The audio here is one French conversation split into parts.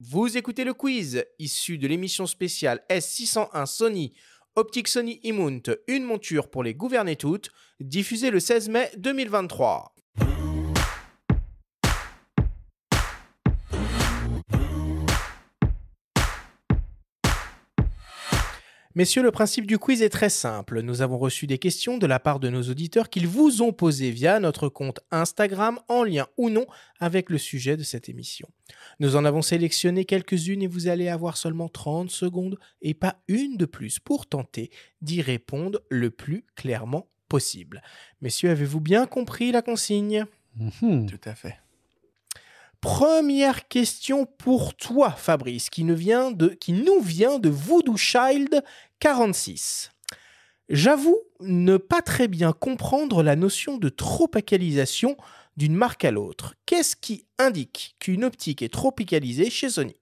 Vous écoutez le quiz issu de l'émission spéciale S601 Sony, Optique Sony eMount, une monture pour les gouverner toutes, diffusée le 16 mai 2023. Messieurs, le principe du quiz est très simple. Nous avons reçu des questions de la part de nos auditeurs qu'ils vous ont posées via notre compte Instagram, en lien ou non avec le sujet de cette émission. Nous en avons sélectionné quelques-unes et vous allez avoir seulement 30 secondes et pas une de plus pour tenter d'y répondre le plus clairement possible. Messieurs, avez-vous bien compris la consigne ? Tout à fait. Première question pour toi, Fabrice, qui nous vient de Voodoo Child 46. J'avoue ne pas très bien comprendre la notion de tropicalisation d'une marque à l'autre. Qu'est-ce qui indique qu'une optique est tropicalisée chez Sony ?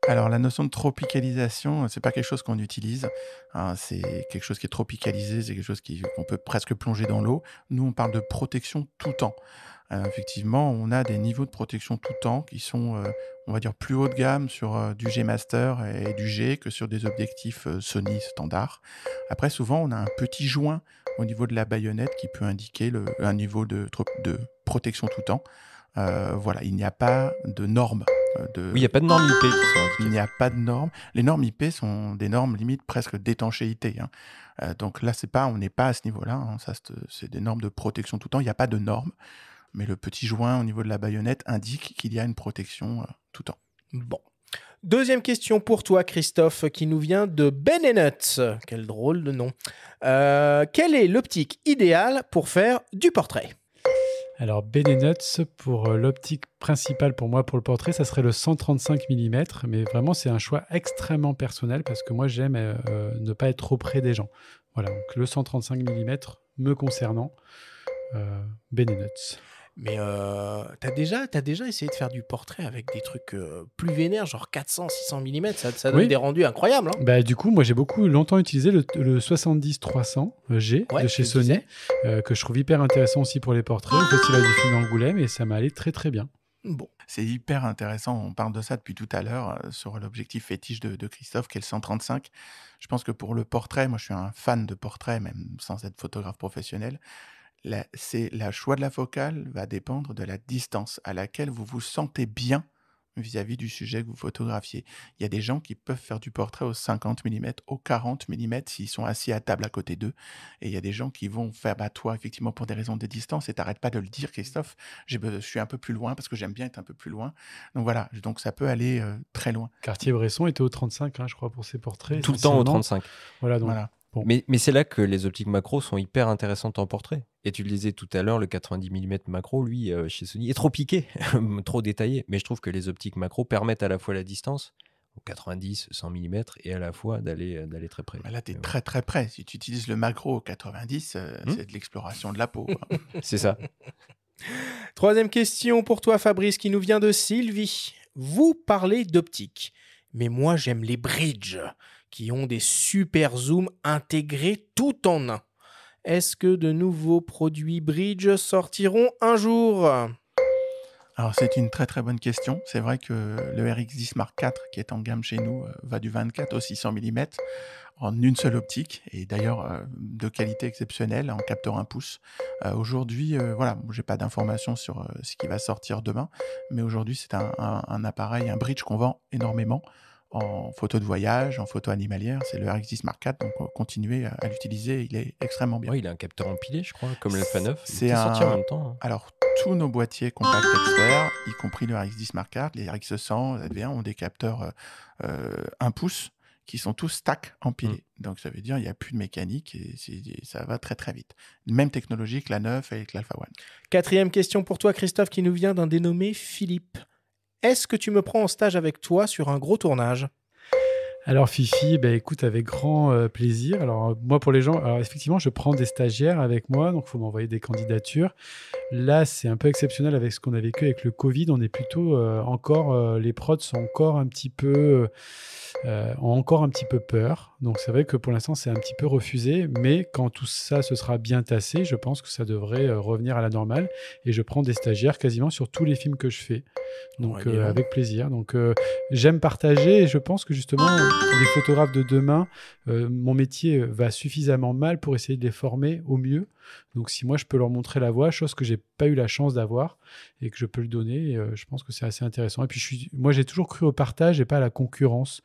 Alors, la notion de tropicalisation, c'est pas quelque chose qu'on utilise. Hein, c'est quelque chose qui est tropicalisé, c'est quelque chose qu'on peut presque plonger dans l'eau. Nous, on parle de protection tout temps. Effectivement, on a des niveaux de protection tout temps qui sont, on va dire, plus haut de gamme sur du G Master et du G que sur des objectifs Sony standard. Après, souvent, on a un petit joint au niveau de la baïonnette qui peut indiquer un niveau de protection tout temps. Voilà, il n'y a pas de normes. Oui, il n'y a pas de normes IP qui sont indiquées. Il n'y a pas de normes. Les normes IP sont des normes limite presque d'étanchéité. Donc là, on n'est pas à ce niveau-là. Hein. Ça, c'est des normes de protection tout le temps. Il n'y a pas de normes. Mais le petit joint au niveau de la baïonnette indique qu'il y a une protection tout le temps. Bon. Deuxième question pour toi, Christophe, qui nous vient de Ben & Nuts. Quel drôle de nom. Quelle est l'optique idéale pour faire du portrait ? Alors, Ben & Nuts, pour l'optique principale pour moi, pour le portrait, ça serait le 135 mm. Mais vraiment, c'est un choix extrêmement personnel parce que moi, j'aime ne pas être trop près des gens. Voilà, donc le 135 mm me concernant, Ben & Nuts. Mais t'as déjà essayé de faire du portrait avec des trucs plus vénères, genre 400-600 mm, ça donne des rendus incroyables. Hein. Bah, du coup, moi j'ai longtemps utilisé le 70-300 G de chez Sony, que je trouve hyper intéressant aussi pour les portraits au Festival du film d'Angoulême, et ça m'a allé très très bien. Bon. C'est hyper intéressant, on parle de ça depuis tout à l'heure sur l'objectif fétiche de Christophe qui est le 135. Je pense que pour le portrait, moi je suis un fan de portrait, même sans être photographe professionnel. Le choix de la focale va dépendre de la distance à laquelle vous vous sentez bien vis-à-vis du sujet que vous photographiez. Il y a des gens qui peuvent faire du portrait au 50 mm, au 40 mm s'ils sont assis à table à côté d'eux. Et il y a des gens qui vont faire, toi, effectivement, pour des raisons de distance, et t'arrêtes pas de le dire, Christophe, je suis un peu plus loin parce que j'aime bien être un peu plus loin. Donc voilà, donc ça peut aller très loin. Cartier-Bresson était au 35, je crois, pour ses portraits. Tout le temps au 35. Voilà, donc... Voilà. Bon. Mais c'est là que les optiques macro sont hyper intéressantes en portrait. Et tu le disais tout à l'heure, le 90 mm macro, lui, chez Sony, est trop piqué, trop détaillé. Mais je trouve que les optiques macro permettent à la fois la distance, au 90, 100 mm, et à la fois d'aller très près. Là, tu es très très près. Si tu utilises le macro au 90, c'est de l'exploration de la peau. C'est ça. Troisième question pour toi, Fabrice, qui nous vient de Sylvie. Vous parlez d'optique, mais moi j'aime les bridges, qui ont des super zooms intégrés tout en un. Est-ce que de nouveaux produits bridge sortiront un jour ? Alors, c'est une très très bonne question. C'est vrai que le RX10 Mark IV, qui est en gamme chez nous, va du 24 au 600 mm en une seule optique, et d'ailleurs de qualité exceptionnelle, en capteur 1 pouce. Aujourd'hui, j'ai pas d'informations sur ce qui va sortir demain, mais aujourd'hui, c'est un appareil, un bridge qu'on vend énormément en photo de voyage, en photo animalière. C'est le RX10 Mark IV, donc continuez à l'utiliser, il est extrêmement bien. Ouais, il a un capteur empilé, je crois, comme l'Alpha 9. C'est sorti en même temps. Alors, tous nos boîtiers compact expert, y compris le RX10 Mark IV, les RX100, ZV1, ont des capteurs 1 pouce qui sont tous stack empilés. Donc, ça veut dire qu'il n'y a plus de mécanique et ça va très très vite. Même technologie que la 9 avec l'Alpha One. Quatrième question pour toi, Christophe, qui nous vient d'un dénommé Philippe. Est-ce que tu me prends en stage avec toi sur un gros tournage ? Alors Fifi, écoute, avec grand plaisir. Alors moi, pour les gens, effectivement, je prends des stagiaires avec moi, donc il faut m'envoyer des candidatures. Là, c'est un peu exceptionnel avec ce qu'on a vécu avec le Covid. On est plutôt les prods sont encore un petit peu ont encore un petit peu peur. Donc c'est vrai que pour l'instant c'est un petit peu refusé, mais quand tout ça se sera bien tassé, je pense que ça devrait revenir à la normale. Et je prends des stagiaires quasiment sur tous les films que je fais, donc avec plaisir. Donc j'aime partager et je pense que justement les photographes de demain, mon métier va suffisamment mal pour essayer de les former au mieux. Donc si moi je peux leur montrer la voie, chose que j'ai pas eu la chance d'avoir et que je peux le donner, je pense que c'est assez intéressant. Et puis moi j'ai toujours cru au partage et pas à la concurrence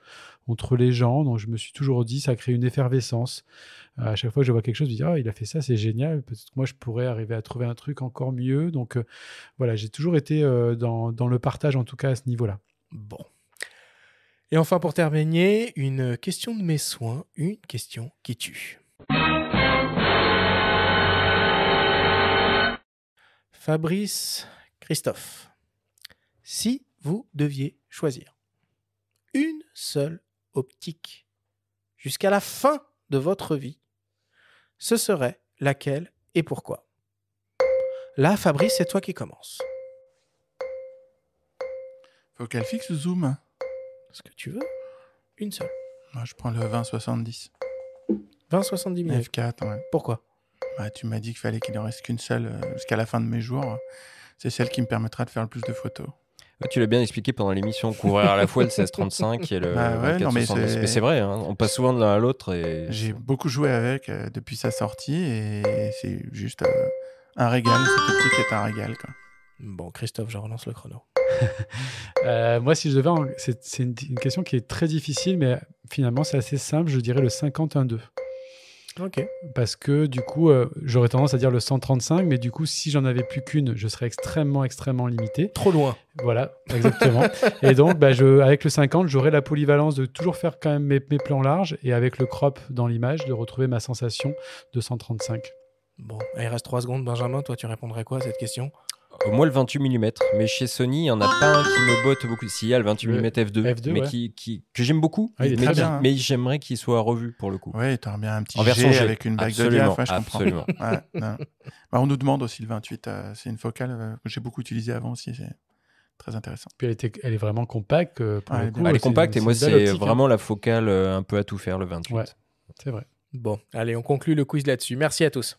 entre les gens, donc je me suis toujours dit ça crée une effervescence. À chaque fois que je vois quelque chose, je me dis oh, il a fait ça, c'est génial, peut-être que moi je pourrais arriver à trouver un truc encore mieux. Donc voilà, j'ai toujours été dans le partage en tout cas à ce niveau-là. Bon. Et enfin pour terminer, une question de mes soins, une question qui tue. Fabrice, Christophe, si vous deviez choisir une seule optique jusqu'à la fin de votre vie, ce serait laquelle et pourquoi? Là, Fabrice, c'est toi qui commence. Focale fixe ou zoom? Ce que tu veux. Une seule. Moi, je prends le 20-70. 20-70 mm. F4, ouais. Pourquoi? Tu m'as dit qu'il fallait qu'il en reste qu'une seule jusqu'à la fin de mes jours. C'est celle qui me permettra de faire le plus de photos. Ouais, tu l'as bien expliqué pendant l'émission, couvrir à la fois le 16-35 et le 24-70. Mais c'est vrai, hein, on passe souvent de l'un à l'autre. Et... J'ai beaucoup joué avec depuis sa sortie et c'est juste un régal. Cette optique est un régal, quoi. Bon, Christophe, je relance le chrono. Moi, si je devais... C'est une question qui est très difficile, mais finalement, c'est assez simple. Je dirais le 50-1-2. Ok. Parce que du coup, j'aurais tendance à dire le 135, mais du coup, si j'en avais plus qu'une, je serais extrêmement limité. Trop loin. Voilà, exactement. Et donc, avec le 50, j'aurais la polyvalence de toujours faire quand même mes plans larges et avec le crop dans l'image, de retrouver ma sensation de 135. Bon, il reste 3 secondes. Benjamin, toi, tu répondrais quoi à cette question? Moi, le 28 mm, mais chez Sony, il n'y en a pas un qui me botte beaucoup. S'il y a le 28 mm F2, mais ouais. que j'aime beaucoup, il est très bien, hein. Mais j'aimerais qu'il soit revu pour le coup. Oui, tu aurais bien un petit en version G avec une bague de diaph, ouais, je comprends. Absolument. Ouais, on nous demande aussi le 28, c'est une focale que j'ai beaucoup utilisée avant aussi, c'est très intéressant. Puis elle est vraiment compacte. Elle est compacte et moi, c'est vraiment la focale un peu à tout faire, le 28. Ouais, c'est vrai. Bon, allez, on conclut le quiz là-dessus. Merci à tous.